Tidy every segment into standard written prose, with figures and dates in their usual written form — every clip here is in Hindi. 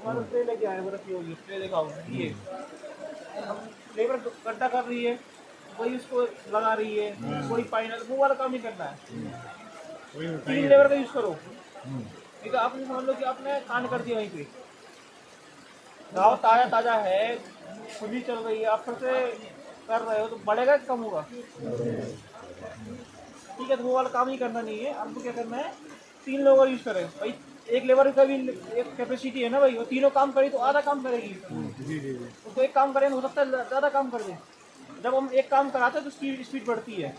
हमारा ट्रे लेके आए, बर्फ की होगी ट्रे लेके आओ, ये अब लेबर गड्ढा कर रही है, वही उसको लगा रही है, कोई पाइनल वो वाला काम नहीं करना है। 3 लेबर का यूज करो, नहीं तो आपने समझ लो कि आपने कांड कर दिया वहीं पे। गाँव ताजा ताजा है, खुली चल रही है, आप फिर से कर रहे हो तो बढ़ेगा कि कम होगा? ठीक है, तो वो वाला काम ही करना नहीं है। आपको क्या करना है, 3 लोगों का यूज करें भाई। एक लेबर का भी एक कैपेसिटी है ना भाई, वो तीनों काम करी तो आधा काम करेगी। उसको एक काम करें हो सकता है ज़्यादा काम कर दे। जब हम एक काम कराते हैं तो स्पीड बढ़ती है।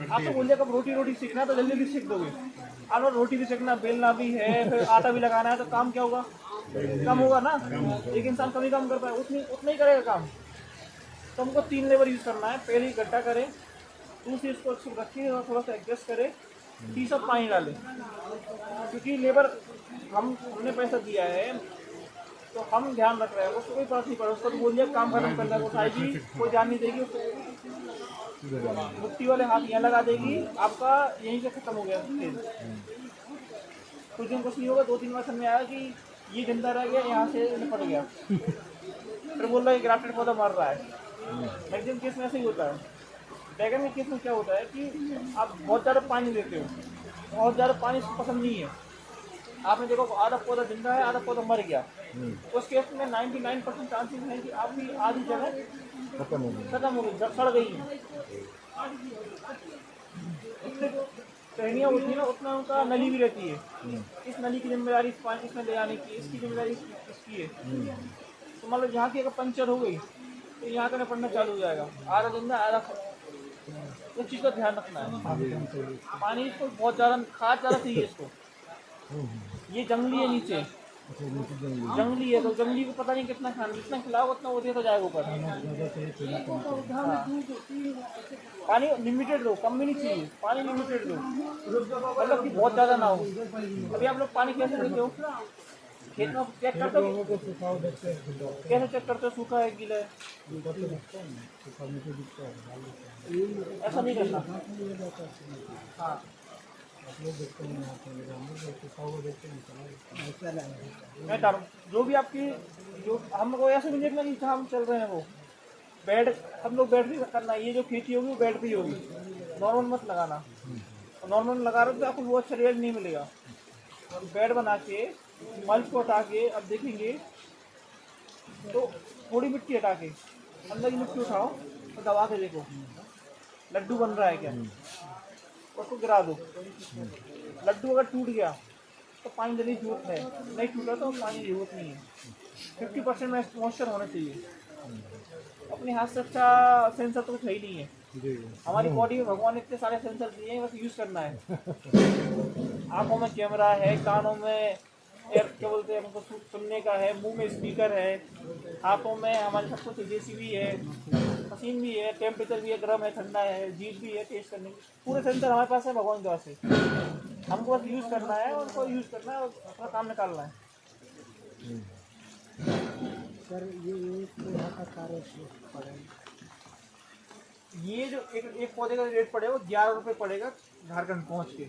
आप तो बोलिए कब रोटी रोटी सीखना है तो जल्दी जल्दी सीख दोगे। आप रोटी भी सीखना, बेलना भी है, फिर आटा भी लगाना है, तो काम क्या होगा? कम होगा ना। एक इंसान कम ही काम कर पाए, उतना ही करेगा काम। तो हमको 3 लेबर यूज़ करना है। पहले ही गड्ढा करें, दूसरी इसको अच्छी रखिए और थोड़ा सा एडजस्ट करें, तीसरा पानी डालें। क्योंकि लेबर हमने पैसा दिया है तो हम ध्यान रख रहे हैं, उसको कोई फर्क नहीं पड़ा। उसको तो बोल दिया काम खत्म करना है, वो उठाएगी, कोई ध्यान नहीं देगी, उसको मुट्ठी वाले हाथ यहाँ लगा देगी, आपका यहीं से खत्म हो गया खेल। कुछ दिन कुछ नहीं होगा, 2-3 बार समझ आया कि ये जिंदा रह गया, यहाँ से निपट गया, फिर बोल रहा है ग्राफ्टेड पौधा मर रहा है। मैक्सिमम केस में ऐसे ही होता है। बैगन के केस में क्या होता है कि आप बहुत ज़्यादा पानी देते हो, बहुत ज़्यादा पानी इसको पसंद नहीं है। आपने देखो आधा पौधा जिंदा है, आधा पौधा मर गया, उस केस में 99% चांसेस हैं कि आपकी आधी जगह खत्म हो गई, सड़ गई है। उससे जो टहनियाँ होती है ना, उतना उनका नली भी रहती है। इस नली की जिम्मेदारी इस पानी इसमें ले जाने की, इसकी जिम्मेदारी इसकी है। तो मान लो यहाँ की अगर पंचर हो गई तो यहाँ का निपटना चालू हो जाएगा, आधा जिंदा आधा। उस चीज़ का ध्यान रखना है। पानी इसको बहुत ज़्यादा, खाद ज़्यादा चाहिए इसको। ये जंगली है नीचे, जंगली है तो जंगली को पता नहीं कितना खाना, जितना खिलाओ उतना वो देता जाएगा ऊपर। हाँ। पानी लिमिटेड दो, कम भी नहीं चाहिए, पानी लिमिटेड दो, मतलब कि बहुत ज़्यादा ना हो। अभी आप लोग पानी कैसे देते हो खेत में, चेक करते हो? कैसे चेक करते हो सूखा है गीला है? ऐसा नहीं करना। हाँ, मैं डाल जो भी आपकी, जो हमको ऐसे भी देखना नहीं जहाँ हम चल रहे हैं वो बेड, हम लोग बेड भी करना है। ये जो खेती होगी वो बेड पे ही होगी, नॉर्मल मत लगाना। और नॉर्मल लगा रहे हो तो आपको वो अच्छा रिजल्ट नहीं मिलेगा। और बेड बना के मल्च को हटा के अब देखेंगे तो थोड़ी मिट्टी हटा के अंदर की मिट्टी उठाओ और दबा के देखो लड्डू बन रहा है क्या, उसको गिरा दो। लड्डू अगर टूट गया तो पानी देने की जरूरत है, नहीं टूटा तो पानी की जरूरत नहीं है। 50% मॉइस्चर होना चाहिए। अपने हाथ से अच्छा सेंसर तो कुछ है ही नहीं है। हमारी बॉडी में भगवान ने इतने सारे सेंसर दिए हैं, बस यूज़ करना है। आँखों में कैमरा है, कानों में एयर क्या बोलते हैं हमको सुनने का है, मुंह में स्पीकर है, हाथों में हमारे सब कुछ जेसीबी है, मशीन भी है, टेम्परेचर भी है, गर्म है ठंडा है, जीभ भी है टेस्ट करने की, पूरे सेंसर हमारे पास है भगवान की दया से। हमको बस यूज़ करना है, उनको यूज़ करना है और अपना काम निकालना है। सर ये ये जो एक पौधे का रेट पड़ेगा वो 11 रुपये पड़ेगा झारखंड पहुँच के,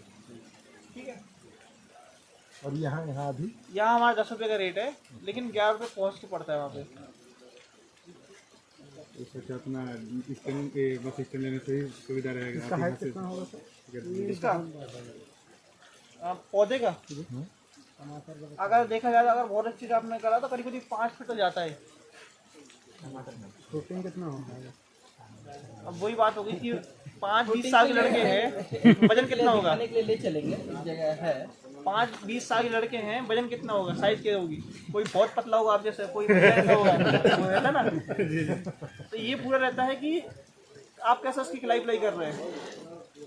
ठीक है। और यहाँ अभी यहाँ हमारा 10 रुपये का रेट है, लेकिन 11 रुपये पहुँच के पड़ता है वहाँ पे। अपना बस स्टैंड लेने से ही सुविधा रहेगा। इसका पौधे का अगर देखा जाए, अगर बहुत अच्छी से आपने करा तो करीब करीब 5 फीट तो जाता है। प्रोटीन कितना होता है? अब वही बात होगी कि 5-20 साल के लड़के हैं, वजन कितना होगा? ले चलेंगे, जगह है। 5-20 साल के लड़के हैं, वजन कितना होगा, साइज क्या होगी? कोई बहुत पतला होगा आप जैसे, कोई ऐसा होगा, वो रहता ना। तो ये पूरा रहता है कि आप कैसे उसकी खिलाई पिलाई कर रहे हैं।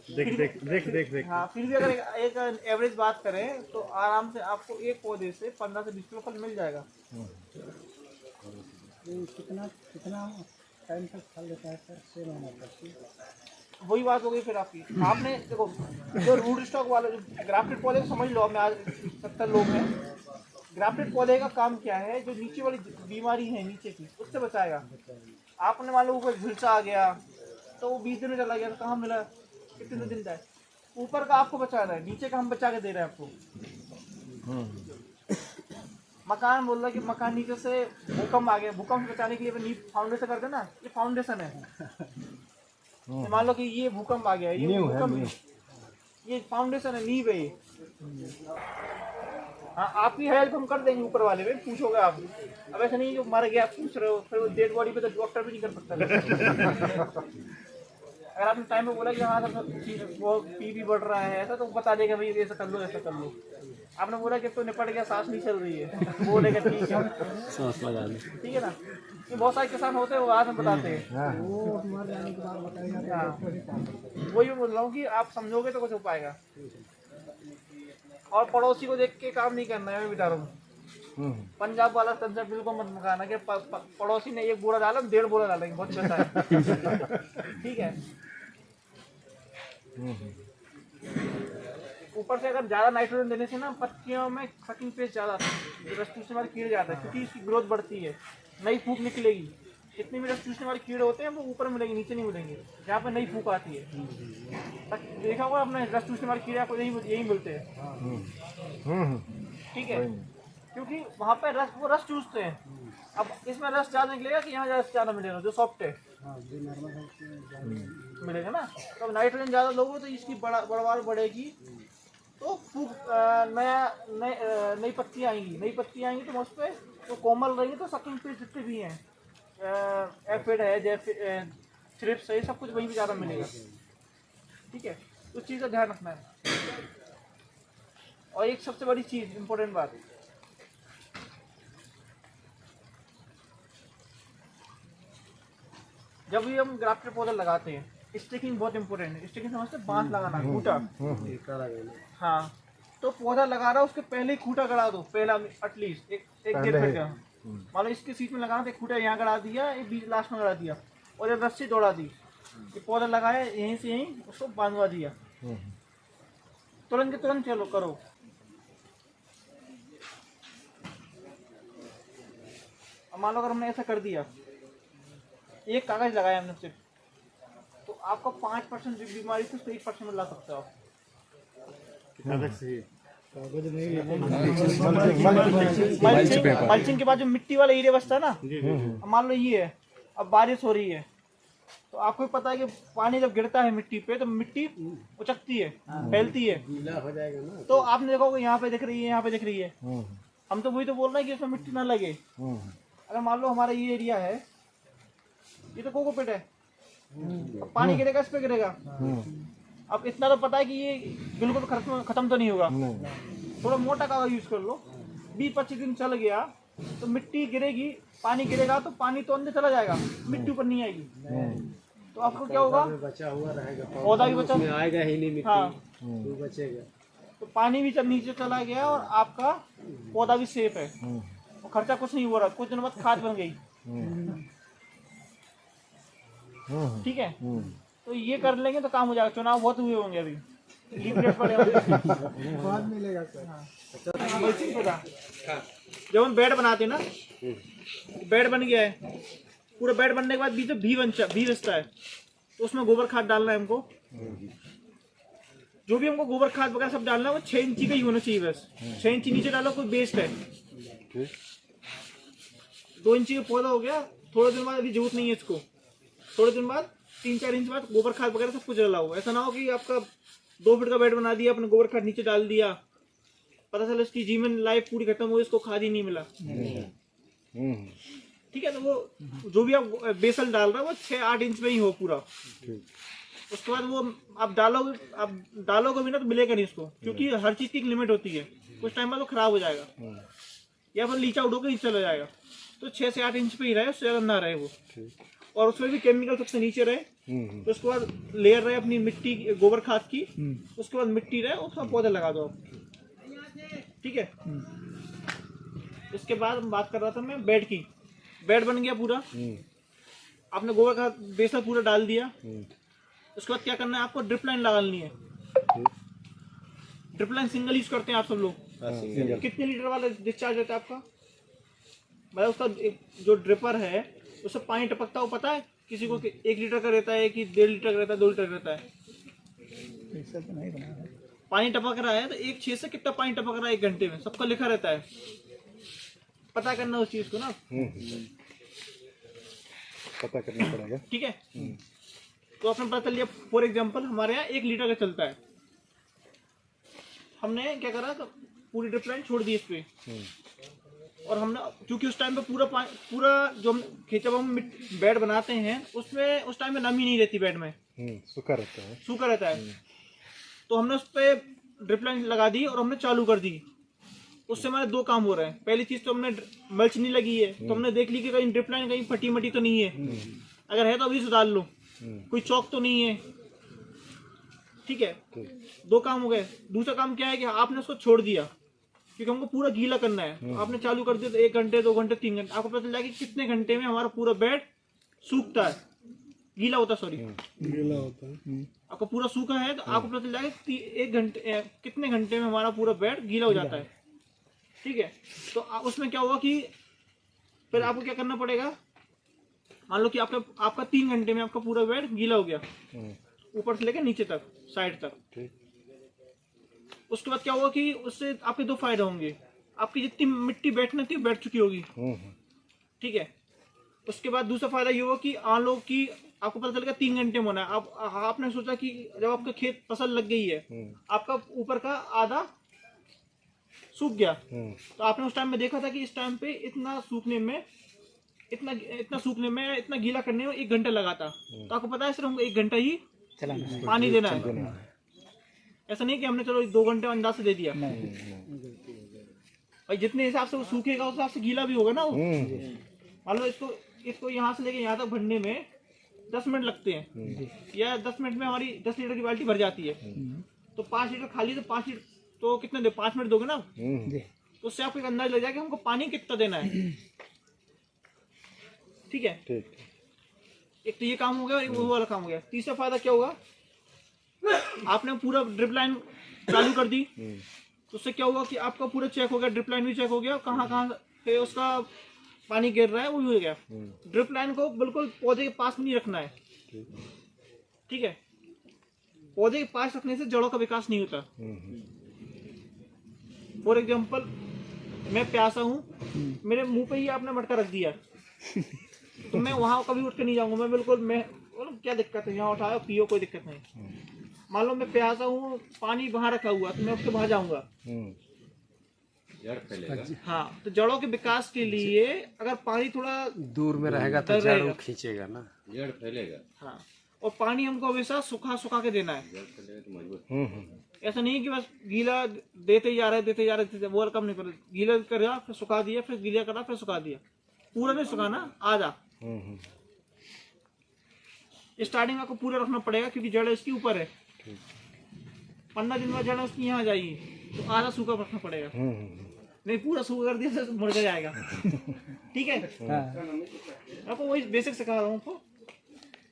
देख हाँ, फिर भी अगर एक एवरेज बात करें तो आराम से आपको एक पौधे से 15 से 20 किलो फल मिल जाएगा। कितना टाइम तक फल देता है सर? 6 महीने तक। वही बात हो गई फिर आपकी। आपने देखो जो रूट स्टॉक वाले जो ग्राफ्टेड पौधे को समझ लो, हमें आज 70 लोग हैं। ग्राफ्टेड पौधे का काम क्या है, जो नीचे वाली बीमारी है नीचे की उससे बचाएगा। आपने मान लो ऊपर झुलसा आ गया तो वो 20 दिन में चला गया, तो कहाँ मिला, कितने दिन का है? ऊपर का आपको बचा रहा है, नीचे का हम बचा के दे रहे हैं आपको। मकान बोल रहा है कि मकान नीचे से भूकंप आ गया, भूकंप से बचाने के लिए नींव फाउंडेशन करते ना, ये फाउंडेशन है। तो मान लो कि ये भूकंप आ गया, ये भूकंप, ये फाउंडेशन है, नींव है ये। हाँ, आपकी हेल्प हम कर देंगे ऊपर वाले में, पूछोगे आप। अब ऐसा नहीं जो मर गया पूछ रहे हो, फिर वो डेड बॉडी पे तो डॉक्टर भी नहीं कर सकता। अगर आपने टाइम में बोला कि हाँ सर वो पीपी बढ़ रहा है ऐसा, तो बता देगा भाई ऐसा कर लो, ऐसा कर लो। आपने बोला कि तो निपट गया, सांस नहीं चल रही है, बोलेगा ठीक है, सांस लगा लो, ठीक है ना। ये बहुत सारे किसान होते हैं, वो आज हम बताते हैं। वो मर जाने के बाद बताएगा तो वही बोल रहा हूँ कि आप समझोगे तो कुछ हो पाएगा। और पड़ोसी को देख के काम नहीं करना है, मैं बता रहा हूँ। पंजाब वाला कंसेप्ट बिल्कुल मत मकाना कि पड़ोसी ने 1 बोरा डाला, 1.5 बोरा डालेंगे, बहुत पैसा है। ठीक है। ऊपर से अगर ज्यादा नाइट्रोजन देने से ना पत्तियों में सकिंग पेस्ट ज्यादा आता है, रस चूसने वाले कीड़े जाते हैं, क्योंकि इसकी ग्रोथ बढ़ती है, नई फूक निकलेगी। जितने भी रस चूसने वाले कीड़े होते हैं वो ऊपर मिलेंगे, नीचे नहीं मिलेंगे, जहाँ पर नई फूक आती है। देखा होगा आपने, रस चूसने वाले कीड़े आपको यही मिलते हैं। ठीक है, क्योंकि वहाँ पे रस, वो रस चूसते हैं। अब इसमें रस ज्यादा निकलेगा कि यहाँ रस ज्यादा मिलेगा, जो सॉफ्ट है मिलेगा ना। तो अब नाइट्रोजन ज्यादा लोगे तो इसकी बढ़वार बढ़ेगी, तो फूक नई पत्तियाँ आएंगी, नई पत्तियाँ आएंगी तो उस पर तो कोमल रहेंगे, तो सकिंग पेस्ट जितने भी हैं, एफिड है, जैसे थ्रिप्स है, सब कुछ वहीं भी ज़्यादा मिलेगा। ठीक है, उस चीज़ का ध्यान रखना है। और एक सबसे बड़ी चीज़, इम्पोर्टेंट बात, जब भी हम ग्राफ्टेड पौधा लगाते हैं, स्टिकिंग बहुत इंपॉर्टेंट है। स्टिकिंग समझते, बांस लगाना, खूंटा। हाँ, तो पौधा लगा रहा है उसके पहले ही खूंटा गड़ा दो, पहला एटलीस्ट एक 1.5 फीट का। मान लो इसके सीट में लगाना तो एक खूंटा यहाँ गड़ा दिया, एक बीच लास्ट में गड़ा दिया, और एक रस्सी दौड़ा दी, ये पौधा लगाया यहीं से यहीं उसको बांधवा दिया, तुरंत के तुरंत चलो करो। अब मान लो अगर हमने ऐसा कर दिया, एक कागज लगाया हमने सिर्फ, तो आपका 5% जो बीमारी थी उसको 1% में ला सकते हो आप। मल्चिंग के बाद जो मिट्टी वाला एरिया बचता है ना, अब मान लो ये है, अब बारिश हो रही है, तो आपको भी पता है कि पानी जब गिरता है मिट्टी पे तो मिट्टी उचकती है, फैलती है, गीला हो जाएगा ना। तो आपने देखा होगा यहाँ पे दिख रही है, यहाँ पे दिख रही है, हम तो वही तो बोल रहे हैं कि उसमें मिट्टी ना लगे। अगर मान लो हमारा ये एरिया है, ये तो कोकोपीट है, पानी गिरेगा इस पे गिरेगा। अब इतना तो पता है कि ये बिल्कुल खत्म तो नहीं होगा, थोड़ा मोटा कागज यूज कर लो, 20-25 दिन चल गया तो मिट्टी गिरेगी, पानी गिरेगा तो पानी तो अंदर चला जाएगा, मिट्टी ऊपर नहीं आएगी। तो आपको क्या होगा, बचा हुआ रहेगा, पौधा भी बचा, आएगा ही नहीं मिट्टी, हाँ, तो बचेगा। तो पानी भी जब नीचे चला गया और आपका पौधा भी सेफ है, और खर्चा कुछ नहीं हो रहा, कुछ दिन बाद खाद बन गई। ठीक है, तो ये कर लेंगे तो काम हो जाएगा। चुनाव बहुत हुए होंगे अभी, लीफलेट पड़े होंगे, बाद मिलेगा जब हम बेड बनाते हैं ना, बेड बन गया है, पूरा बेड बनने के बाद बीच में भी बचता है, तो उसमें गोबर खाद डालना है हमको। जो भी हमको गोबर खाद वगैरह सब डालना है वो 6 इंची का ही होना चाहिए बस। 6 इंची नीचे डालो कोई बेस्ट है, 2 इंची का पौधा हो गया, थोड़े दिन बाद अभी जरूरत नहीं है इसको, थोड़े दिन बाद 3-4 इंच बाद गोबर खाद वगैरह सब कुछ डाला हो। ऐसा ना हो कि आपका 2 फीट का बेड बना दिया, अपने गोबर खाद नीचे डाल दिया, पता चला इसकी जीवन लाइफ पूरी खत्म हो, इसको खाद ही नहीं मिला। ठीक है, तो वो जो भी आप बेसल डाल रहे हो वो 6-8 इंच में ही हो पूरा। उसके बाद वो आप डालोगे भी ना तो मिलेगा नहीं इसको, क्योंकि हर चीज की एक लिमिट होती है, कुछ टाइम बाद वो खराब हो जाएगा या फिर लीचा उड़ोगे नीचे चला जाएगा। तो 6 से 8 इंच पे ही रहे, उससे ज्यादा ना रहे वो, और उसमें भी केमिकल सबसे नीचे रहे। तो उसके बाद लेयर रहे अपनी मिट्टी गोबर खाद की, उसके बाद मिट्टी रहे, उसमें पौधे लगा दो आप। ठीक है, इसके बाद बात कर रहा था मैं बेड की। बेड बन गया पूरा, आपने गोबर खाद बेसल पूरा डाल दिया। उसके बाद क्या करना है, आपको ड्रिप लाइन लगानी है। ड्रिप लाइन सिंगल यूज करते हैं आप सब लोग। कितने लीटर वाला डिस्चार्ज होता है आपका, मतलब उसका जो ड्रिपर है उससे पानी टपकता हो पता है किसी को, 1 लीटर का रहता है कि 1.5 लीटर का रहता है, 2 लीटर का रहता है? तो नहीं बना है। पानी टपक रहा है तो 1 6 से कितना पानी टपक रहा है 1 घंटे में, सबका लिखा रहता है। पता करना उस चीज को ना, पता करना पड़ेगा। ठीक है। तो अपने पता चल लिया, फॉर एग्जांपल हमारे यहाँ 1 लीटर का चलता है, हमने क्या करा तो पूरी ड्रिप लाइन छोड़ दी इस पे, और हमने क्योंकि उस टाइम पे पूरा जो हम जब हम बेड बनाते हैं उसमें उस टाइम में नमी नहीं रहती बेड में, सूखा रहता है, सूखा रहता है। तो हमने उस पे ड्रिप लाइन लगा दी और हमने चालू कर दी। उससे हमारे 2 काम हो रहे हैं। पहली चीज तो हमने मल्च नहीं लगी है, तो हमने देख ली कि कहीं ड्रिप लाइन कहीं फटी मटी तो नहीं है, अगर है तो अभी सुधार लो, कोई चौक तो नहीं है, ठीक है। 2 काम हो गए। दूसरा काम क्या है कि आपने उसको छोड़ दिया, क्योंकि हमको पूरा गीला करना है। तो आपने चालू कर दिया तो 1 घंटे 2 घंटे 3 घंटे, आपको पता चल जाएगा कि कितने घंटे में हमारा पूरा बेड सूखता है, गीला होता है, सॉरी गीला होता है। आपका पूरा सूखा है तो आपको पता चल जाएगा कि 1 घंटे कितने घंटे में हमारा पूरा बेड गीला हो जाता है, ठीक है। तो उसमें क्या होगा कि फिर आपको क्या करना पड़ेगा, मान लो कि आपका 3 घंटे में आपका पूरा बेड गीला हो गया, ऊपर से लेकर नीचे तक, साइड तक। उसके बाद क्या होगा कि उससे आपके 2 फायदे होंगे। आपकी जितनी मिट्टी बैठना थी बैठ चुकी होगी, ठीक है। उसके बाद दूसरा फायदा ये होगा कि आलू की आपको पता चलेगा 3 घंटे में होना है। आपने सोचा कि जब आपका खेत फसल लग गई है, आपका ऊपर का आधा सूख गया, तो आपने उस टाइम में देखा था कि इस टाइम पे इतना सूखने में इतना गीला करने में 1 घंटा लगा था। तो आपको पता है सिर्फ हमको 1 घंटा ही पानी देना है। ऐसा नहीं कि हमने चलो 2 घंटे अंदाज से दे दिया, भाई जितने हिसाब से वो सूखेगा उस हिसाब से गीला भी होगा ना वो। मान लो इसको यहाँ से लेके यहाँ तक भरने में 10 मिनट लगते हैं, या 10 मिनट में हमारी 10 लीटर की बाल्टी भर जाती है। तो 5 लीटर खाली, तो 5 लीटर तो कितने दे, 5 मिनट दोगे ना, तो उससे आपको एक अंदाज लग जाएगा कि हमको पानी कितना देना है, ठीक है। एक तो ये काम हो गया और वो वाला काम हो गया। तीसरा फायदा क्या होगा, आपने पूरा ड्रिप लाइन चालू कर दी, तो उससे क्या होगा कि आपका पूरा चेक हो गया, ड्रिप लाइन भी चेक हो गया, कहाँ पे उसका पानी गिर रहा है वो भी हो गया। ड्रिप लाइन को बिल्कुल पौधे के पास में नहीं रखना है, ठीक है। पौधे के पास रखने से जड़ों का विकास नहीं होता। फॉर एग्जाम्पल मैं प्यासा हूँ, मेरे मुंह पे ही आपने मटका रख दिया, तो मैं वहां कभी उठ के नहीं जाऊंगा, मैं बिल्कुल क्या दिक्कत है, यहाँ उठाओ पियो, कोई दिक्कत नहीं। मान लो मैं प्यासा हूँ, पानी वहां रखा हुआ, तो मैं उसके वहां जाऊंगा, जड़ फैलेगा। हाँ, तो जड़ों के विकास के लिए अगर पानी थोड़ा दूर में रहेगा तो जड़ खींचेगा ना, जड़ फैलेगा। हाँ, और पानी हमको हमेशा सुखा के देना है। जड़ फैलेगा तो मजबूत। ऐसा नहीं कि बस गीला देते जा रहे वो कम नहीं कर, गीला करा फिर सुखा दिया, फिर गीला करा फिर सुखा दिया, पूरा नहीं सुखाना, आधा। स्टार्टिंग आपको पूरा रखना पड़ेगा, क्योंकि जड़ इसकी ऊपर है। 15 दिन बाद जड़ उसकी यहाँ जाएगी, तो आधा सूखा रखना पड़ेगा, नहीं पूरा सूखा कर दिया तो मुर्गा जाएगा, ठीक है। आपको वही बेसिक सिखा रहा हूँ आपको,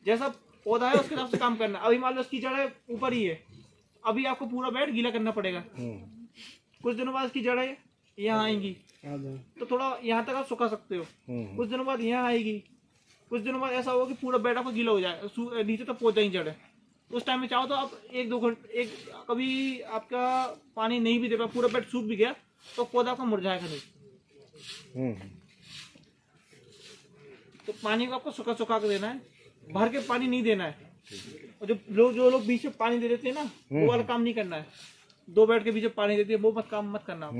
जैसा पौधा है उसके हिसाब से काम करना। अभी मान लो उसकी जड़ ऊपर ही है, अभी आपको पूरा बेड गीला करना पड़ेगा। कुछ दिनों बाद इसकी जड़ें यहाँ आएंगी, तो थोड़ा यहाँ तक आप सुखा सकते हो। कुछ दिनों बाद यहाँ आएगी, कुछ दिनों बाद ऐसा होगा कि पूरा बेड आपका गीला हो जाए, नीचे तक पहुंच जाएंगी जड़ें। उस टाइम में चाहो तो आप 1-2 घंटे, कभी आपका पानी नहीं भी दे पाया, पूरा बेड सूख भी गया, तो पौधा आपका मुरझाएगा नहीं। तो पानी को आपको सुखा के देना है, भर के पानी नहीं देना है। और जो लोग बीच में पानी दे देते हैं ना, वो वाला काम नहीं करना है। 2 बेड के बीच में पानी देते हैं, वो काम मत करना।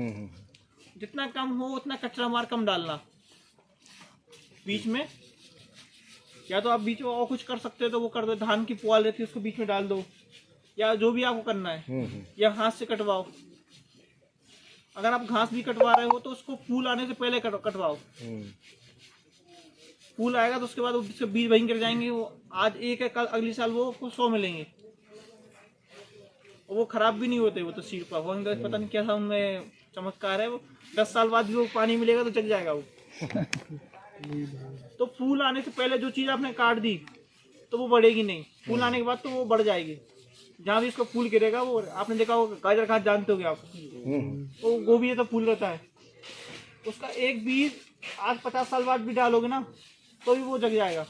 जितना कम हो उतना कचरा मार कम डालना बीच में। या तो आप बीच में और कुछ कर सकते हो तो वो कर दो, धान की पुआल रहती है उसको बीच में डाल दो, या जो भी आपको करना है, या हाथ से कटवाओ। अगर आप घास भी कटवा रहे हो तो उसको फूल आने से पहले कटवाओ। फूल आएगा तो उसके बाद उसके बीज वहीं गिर जाएंगे, वो आज एक है, कल अगले साल वो आपको 100 मिलेंगे, और वो खराब भी नहीं होते। वो तो सीड पर होंगे, पता नहीं कैसा उनमें चमत्कार है। वो 10 साल बाद भी वो पानी मिलेगा तो जग जाएगा वो। तो फूल आने से पहले जो चीज आपने काट दी तो वो बढ़ेगी नहीं, फूल आने के बाद तो वो बढ़ जाएगी। जहाँ भी इसको फूल गिरेगा, वो आपने देखा वो गाजर घास जानते हो आप, वो गोभी है तो फूल रहता है, उसका एक बीज आज 50 साल बाद भी डालोगे ना तो भी वो जग जाएगा।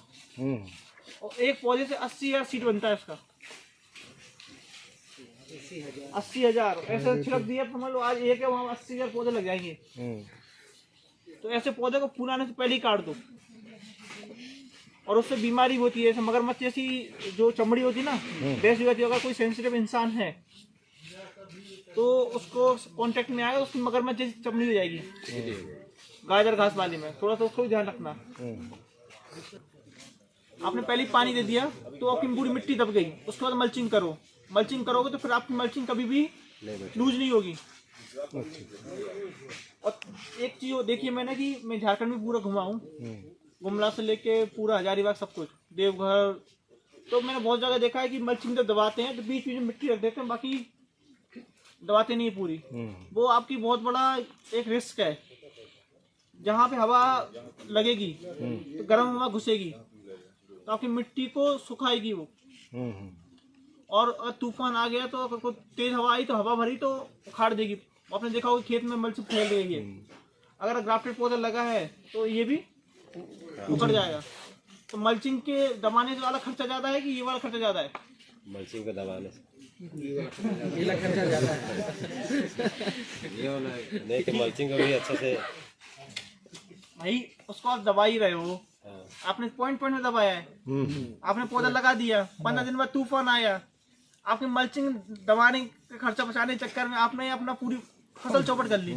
और एक पौधे से 80,000 सीड बनता है इसका, 80,000 ऐसे छिड़क दिया, समझ लो आज एक है, वहाँ 80,000 पौधे लग जाएंगे। तो ऐसे पौधे को फूल आने से पहले ही काट दो, और उससे बीमारी होती है, जैसे मगरमच्छ जैसी जो चमड़ी होती है ना, वैसी होती है। अगर कोई सेंसिटिव इंसान है तो उसको कांटेक्ट में आएगा, उसकी मगरमच्छ जैसी चमड़ी हो जाएगी गाजर घास वाली में, थोड़ा सा उसको भी ध्यान रखना। आपने पहले ही पानी दे दिया तो आपकी पूरी मिट्टी दब गई, उसके बाद मल्चिंग करो। मल्चिंग करोगे तो फिर आपकी मल्चिंग कभी भी लूज नहीं होगी। और एक चीज देखिए मैंने कि मैं झारखंड में पूरा घुमा हूँ, गुमला से लेके पूरा हजारीबाग सब कुछ, देवघर, तो मैंने बहुत जगह देखा है कि मल्चिंग जब दबाते हैं तो बीच में मिट्टी रख देते हैं, बाकी दबाते नहीं पूरी। वो आपकी बहुत बड़ा एक रिस्क है। जहाँ पे हवा लगेगी तो गर्म हवा घुसेगी तो आपकी मिट्टी को सुखाएगी वो, और तूफान आ गया तो अगर कोई तेज हवा आई तो हवा भरी तो उखाड़ देगी। आपने देखा होगा खेत में मल्च फैल रही है, अगर ग्राफ्टेड पौधा लगा है तो ये भी उखड़ जाएगा। तो मल्चिंग के दबाने से वाला खर्चा ज्यादा है कि ये वाला खर्चा ज्यादा है? मल्चिंग का दबाने से ये वाला खर्चा ज्यादा है। ये वाला नहीं कि मल्चिंग का भी अच्छा से भाई उसको आप दबा ही रहे हो, आपने पॉइंट में दबाया है, आपने पौधा लगा दिया, 15 दिन बाद तूफान आया, आपकी मल्चिंग दबाने का खर्चा बचाने के चक्कर में आपने अपना पूरी फसल चौपट कर ली।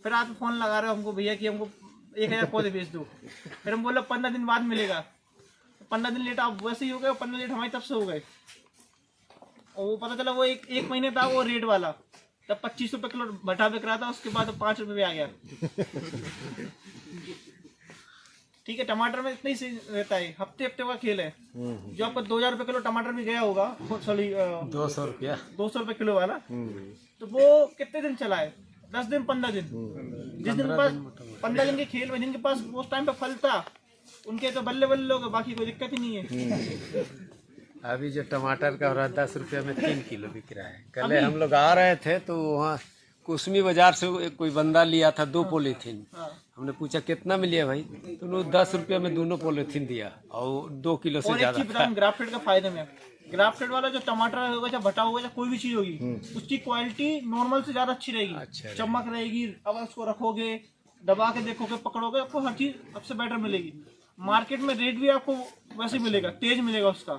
फिर आप फोन लगा रहे हो हमको, भैया कि हमको 1000 पौधे बेच दो। फिर हम बोला 15 दिन बाद मिलेगा, 15 दिन लेट आप वैसे ही हो गए, 15 लेट हमारी तब से हो गए। और वो पता चला वो एक महीने था वो रेट वाला, तब 25 रुपये किलो भट्टा बिक रहा था, उसके बाद 5 रुपये आ गया। ठीक है, टमाटर में इतना ही सही रहता है, हफ्ते हफ्ते का खेल है। जो आपका 2000 रुपये किलो टमाटर भी गया होगा, सॉरी 200 रुपया 200 रुपये किलो वाला, तो वो कितने दिन चला है? 10 दिन 15 दिन। जिस दिन पास 15 दिन के खेल में जिनके पास उस टाइम पे फल था उनके तो बल्ले बल्ले लोग, बाकी कोई दिक्कत ही नहीं है। अभी जो टमाटर का हो रहा है 10 रुपया में 3 किलो बिक रहा है। कल हम लोग आ रहे थे तो वहाँ कुसमी बाजार से कोई बंदा लिया था 2 पॉलीथीन। हमने पूछा कितना में लिया भाई, तो उन्होंने 10 रुपया में दोनों पॉलीथीन दिया और 2 किलो से ज्यादा। ग्राफ्टेड का फायदे में, ग्राफ्टेड वाला जो टमाटर होगा, चाहे भट्टा होगा, चाहे कोई भी चीज होगी, उसकी क्वालिटी नॉर्मल से ज्यादा अच्छी रहेगी, अच्छा चमक रहेगी। अब उसको रखोगे, दबा के देखोगे, पकड़ोगे, आपको हर चीज सबसे बेटर मिलेगी। मार्केट में रेट भी आपको वैसे मिलेगा, तेज मिलेगा उसका।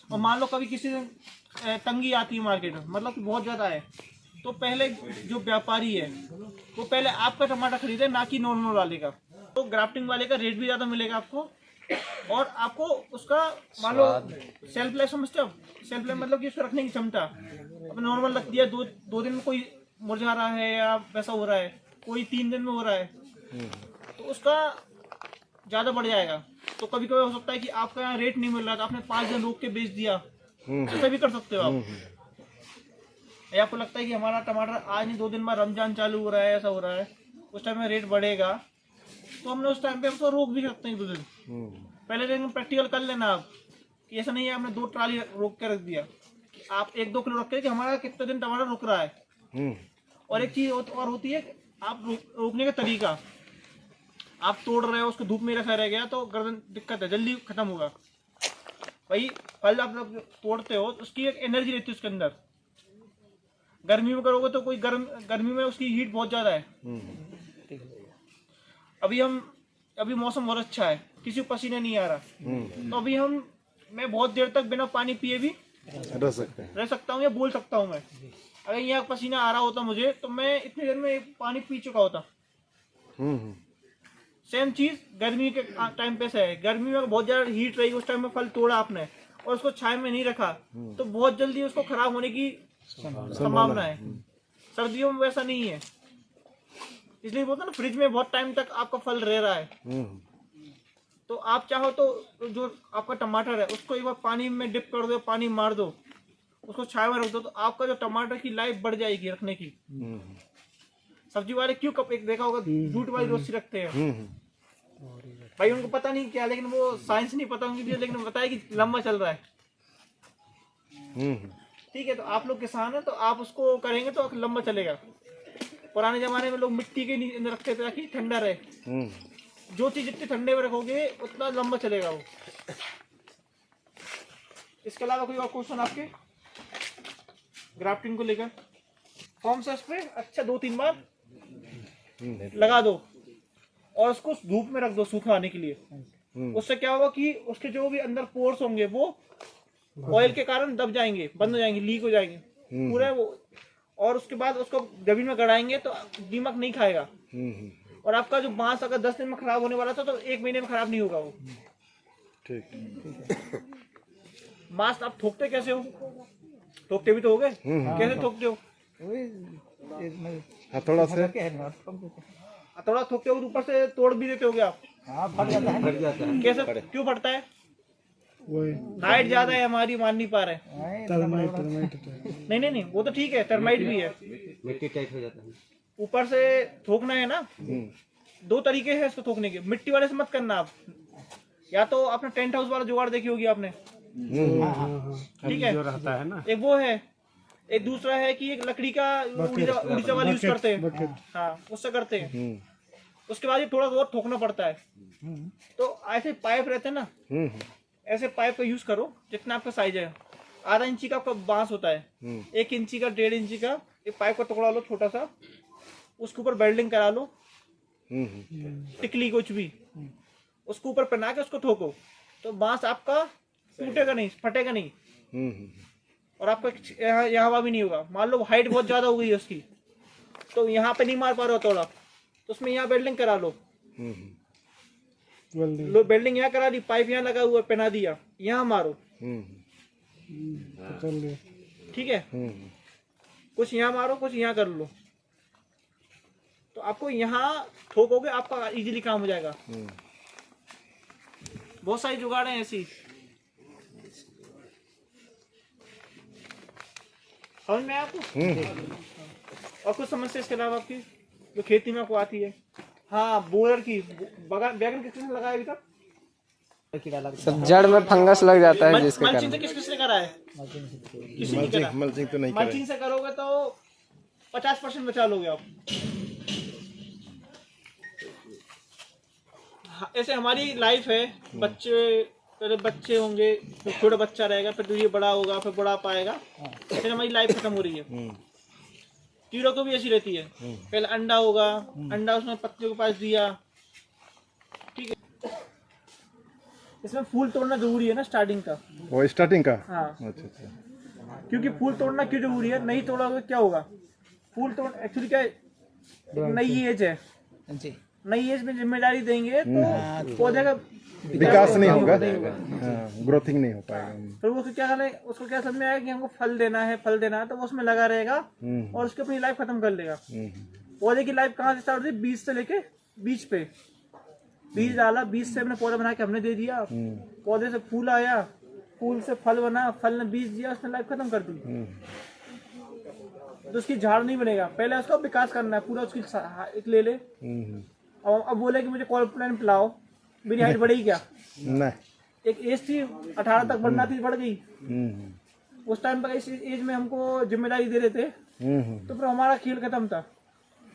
और मान लो कभी किसी दिन तंगी आती है मार्केट में, मतलब कि बहुत ज्यादा है, तो पहले जो व्यापारी है वो पहले आपका टमाटर खरीदे, ना कि नॉर्मल वाले का। तो ग्राफ्टिंग वाले का रेट भी ज्यादा मिलेगा आपको, और आपको उसका मान लो सेल्फ लाइफ समझते हो, सेल्फ लाइफ मतलब कि उसको रखने की क्षमता। अब नॉर्मल रख दिया, दो दिन में कोई मुरझा रहा है या वैसा हो रहा है, कोई 3 दिन में हो रहा है, तो उसका ज्यादा बढ़ जाएगा। तो कभी कभी हो सकता है कि आपका यहाँ रेट नहीं मिल रहा था, आपने 5 दिन रोक के बेच दिया, ऐसा भी कर सकते हो आप। या आपको लगता है कि हमारा टमाटर आज नहीं 2 दिन बाद रमजान चालू हो रहा है, ऐसा हो रहा है, उस टाइम में रेट बढ़ेगा, तो हमने उस टाइम पे उसको रोक भी सकते हैं 2 दिन पहले। लेकिन प्रैक्टिकल कर लेना आप कि ऐसा नहीं है आपने 2 ट्राली रोक के रख दिया, आप 1-2 किलो रख के कि हमारा कितने दिन टमाटर रुक रहा है। और एक चीज और होती है, आप रोकने का तरीका, आप तोड़ रहे हो, उसको धूप में रखा रह गया तो गर्दन दिक्कत है, जल्दी खत्म होगा। भाई फल आप तोड़ते हो तो उसकी एक एनर्जी रहती है उसके अंदर। गर्मी में करोगे तो कोई गर्मी में उसकी हीट बहुत ज्यादा है। अभी मौसम बहुत अच्छा है, किसी को पसीना नहीं आ रहा, तो अभी मैं बहुत देर तक बिना पानी पिए भी रह सकता हूँ या बोल सकता हूँ। मैं अगर यहाँ पसीना आ रहा होता मुझे तो मैं इतनी देर में पानी पी चुका होता। सेम चीज गर्मी के टाइम पे से है, गर्मी में बहुत ज्यादा हीट रही, उस टाइम में फल तोड़ा आपने और उसको छाया में नहीं रखा तो बहुत जल्दी उसको खराब होने की संभावना है। सर्दियों में वैसा नहीं है, इसलिए बोलते हैं ना फ्रिज में बहुत टाइम तक आपका फल रह रहा है। तो आप चाहो तो जो आपका टमाटर है उसको एक बार पानी में डिप कर दो, पानी मार दो, उसको छाया में रख दो, तो आपका जो टमाटर की लाइफ बढ़ जाएगी रखने की। सब्जी वाले क्यों कप एक देखा होगा जूट वाली रोटी रखते हैं, भाई उनको पता नहीं क्या, लेकिन वो साइंस नहीं पता उनकी, लेकिन बताया कि लंबा चल रहा है। ठीक है, तो आप लोग किसान है तो आप उसको करेंगे तो लंबा चलेगा। पुराने जमाने में लोग मिट्टी के नीचे रखते थे ताकि ठंडा रहे। जो चीज जितने ठंडे में रखोगे उतना लंबा चलेगा वो। इसके अलावा कोई और क्वेश्चन आपके ग्राफ्टिंग को लेकर? फॉर्म स्प्रे अच्छा 2-3 बार लगा दो, और उसको धूप में रख दो सुखाने के लिए। उससे क्या होगा कि उसके जो भी अंदर पोर्स होंगे वो ऑयल के कारण दब जाएंगे, बंद हो जाएंगे, लीक हो जाएंगे पूरे वो। और उसके बाद उसको जमीन में गड़ाएंगे तो दीमक नहीं खाएगा। और आपका जो बांस अगर 10 दिन में खराब होने वाला था तो 1 महीने में खराब नहीं होगा वो। ठीक। बांस आप ठोकते कैसे हो? ठोकते भी तो हो गए, कैसे ठोकते हो? हथौड़ा से हथौड़ा ठोकते हो, ऊपर से तोड़ भी देते होगे आप। हाँ फट जाता है। फट जाता है। कैसे, क्यों फटता है? हाइट ज्यादा है हमारी, मान नहीं पा रहे। नहीं, वो तो ठीक है, टर्माइट भी है। मिट्टी टाइट हो जाता है। ऊपर से ठोकना है ना, 2 तरीके हैं इसको ठोकने के। मिट्टी वाले से मत करना आप, या तो आपने टेंट हाउस वाला जुगाड़ देखी होगी आपने, ठीक है, जो रहता है ना, एक वो है। एक दूसरा है कि एक लकड़ी का उड़ीसा वाला यूज करते हैं, हाँ उससे करते हैं। उसके बाद ये थोड़ा बहुत ठोकना पड़ता है। तो ऐसे पाइप रहते हैं ना, ऐसे पाइप का यूज करो जितना आपका साइज है। आधा इंची का आपका बांस होता है, 1 इंची का, 1.5 इंची का एक पाइप का टुकड़ा लो छोटा सा, उसके ऊपर वेल्डिंग करा लो, टिकली कुछ भी, उसको ऊपर पहना के उसको ठोको तो बांस आपका टूटेगा नहीं, फटेगा नहीं। और आपका यहाँ हवा भी नहीं होगा। मान लो हाइट बहुत ज्यादा हो गई है उसकी, तो यहाँ पे नहीं मार पा रहे हो थोड़ा, तो उसमें यहाँ वेल्डिंग करा लो। वेल्डिंग यहाँ करा दी, पाइप यहाँ लगा हुआ पहना दिया, यहाँ मारो, ठीक है। कुछ यहाँ मारो, कुछ यहाँ कर लो, तो आपको यहाँ ठोकोगे, आपका इजीली काम हो जाएगा। बहुत सारी जुगाड़ है ऐसी। समझ में आया आपको? और कुछ समस्या इसके अलावा आपकी जो खेती में आपको आती है? हाँ, बोरर की बैगन किसने लगाया अभी तक? सब जड़ में फंगस लग जाता है जिसके कारण। मल्चिंग से किसने करा है? किसी ने करा? मल्चिंग तो नहीं मल्चिंग से करोगे तो 50% बचा लोगे आप। ऐसे हमारी लाइफ है, बच्चे पहले बच्चे होंगे, फिर छोटा बच्चा रहेगा, फिर तो ये बड़ा होगा, फिर बड़ा पाएगा, फिर हमारी लाइफ खत्म हो रही है। कीड़ों को भी ऐसी रहती है, पहले अंडा होगा, अंडा उसने पत्तियों के पास दिया, ठीक है। इसमें फूल तोड़ना जरूरी है ना स्टार्टिंग का। वो स्टार्टिंग का? हाँ, अच्छा। क्योंकि फूल तोड़ना क्यों जरूरी है? नहीं तोड़ोगे क्या होगा? फूल तोड़ एक्चुअली क्या है, नई एज है, नई एज में जिम्मेदारी देंगे तो पौधे का विकास नहीं होगा, ग्रोथिंग नहीं हो पाएगा। फिर वो क्या करें, उसको क्या समझ में आएगा कि हमको फल देना है, तो वो उसमें लगा रहेगा और उसकी अपनी लाइफ खत्म कर लेगा। पौधे की लाइफ कहाँ से स्टार्ट होती है? बीज से लेके बीज पे, बीज डाला, बीज से हमने पौधा बना के हमने दे दिया, पौधे से फूल आया, फूल से फल बना, फल ने बीज दिया, उसने लाइफ खत्म कर दी। तो उसकी झाड़ नहीं बनेगा, पहले उसका विकास करना है पूरा, उसकी एक ले ले। और अब बोले कि मुझे कॉर्नफ्लेक्स पिलाओ, मेरी हाइट बढ़ेगी क्या? नहीं। एक एज थी 18 तक बढ़ना थी, बढ़ गई। उस टाइम पर इस एज में हमको जिम्मेदारी दे रहे थे, तो फिर हमारा खेल खत्म था।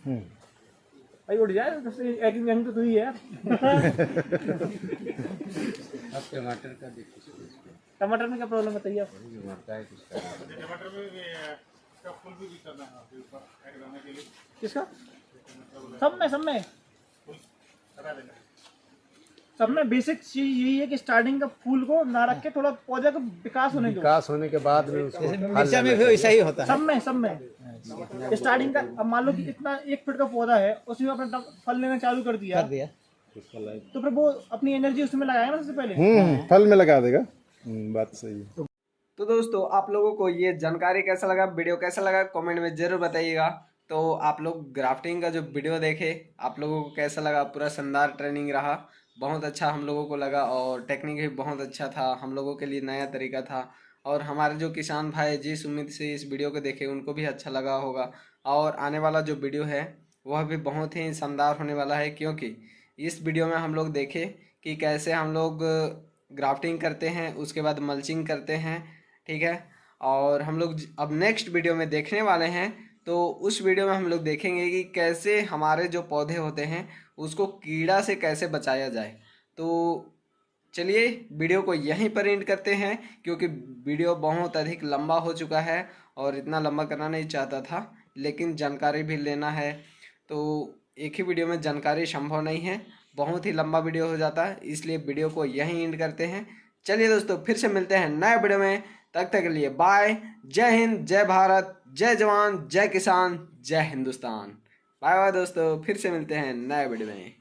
भाई उठ जाए, सबसे यंग तो तू ही है। टमाटर में क्या प्रॉब्लम बताइए आप? किसका? सब में बेसिक चीज यही है कि स्टार्टिंग का फूल को ना रख के थोड़ा पौधे का विकास होने दो। विकास होने के बाद में उसको मिर्चा में भी वैसा ही होता है। सब में स्टार्टिंग का, अब मान लो कि इतना 1 फीट का पौधा है, उसमें अपना फल लेना चालू कर दिया, तो फिर वो अपनी एनर्जी उसमें लगाएगा ना सबसे पहले। फल में लगा देगा। बात सही है। तो दोस्तों, आप लोगों को ये जानकारी कैसा लगा, वीडियो कैसा लगा, कमेंट में ज़रूर बताइएगा। तो आप लोग ग्राफ्टिंग का जो वीडियो देखे, आप लोगों को कैसा लगा? पूरा शानदार ट्रेनिंग रहा, बहुत अच्छा हम लोगों को लगा, और टेक्निक भी बहुत अच्छा था, हम लोगों के लिए नया तरीका था। और हमारे जो किसान भाई जिस उम्मीद से इस वीडियो को देखे, उनको भी अच्छा लगा होगा। और आने वाला जो वीडियो है वह भी बहुत ही शानदार होने वाला है, क्योंकि इस वीडियो में हम लोग देखे कि कैसे हम लोग ग्राफ्टिंग करते हैं, उसके बाद मल्चिंग करते हैं, ठीक है। और हम लोग अब नेक्स्ट वीडियो में देखने वाले हैं, तो उस वीडियो में हम लोग देखेंगे कि कैसे हमारे जो पौधे होते हैं उसको कीड़ा से कैसे बचाया जाए। तो चलिए वीडियो को यहीं पर एंड करते हैं, क्योंकि वीडियो बहुत अधिक लंबा हो चुका है और इतना लंबा करना नहीं चाहता था, लेकिन जानकारी भी लेना है। तो एक ही वीडियो में जानकारी संभव नहीं है, बहुत ही लंबा वीडियो हो जाता है, इसलिए वीडियो को यहीं एंड करते हैं। चलिए दोस्तों, फिर से मिलते हैं नए वीडियो में, तब तक के लिए बाय। जय हिंद, जय भारत, जय जवान, जय किसान, जय हिंदुस्तान। बाय बाय दोस्तों, फिर से मिलते हैं नए वीडियो में।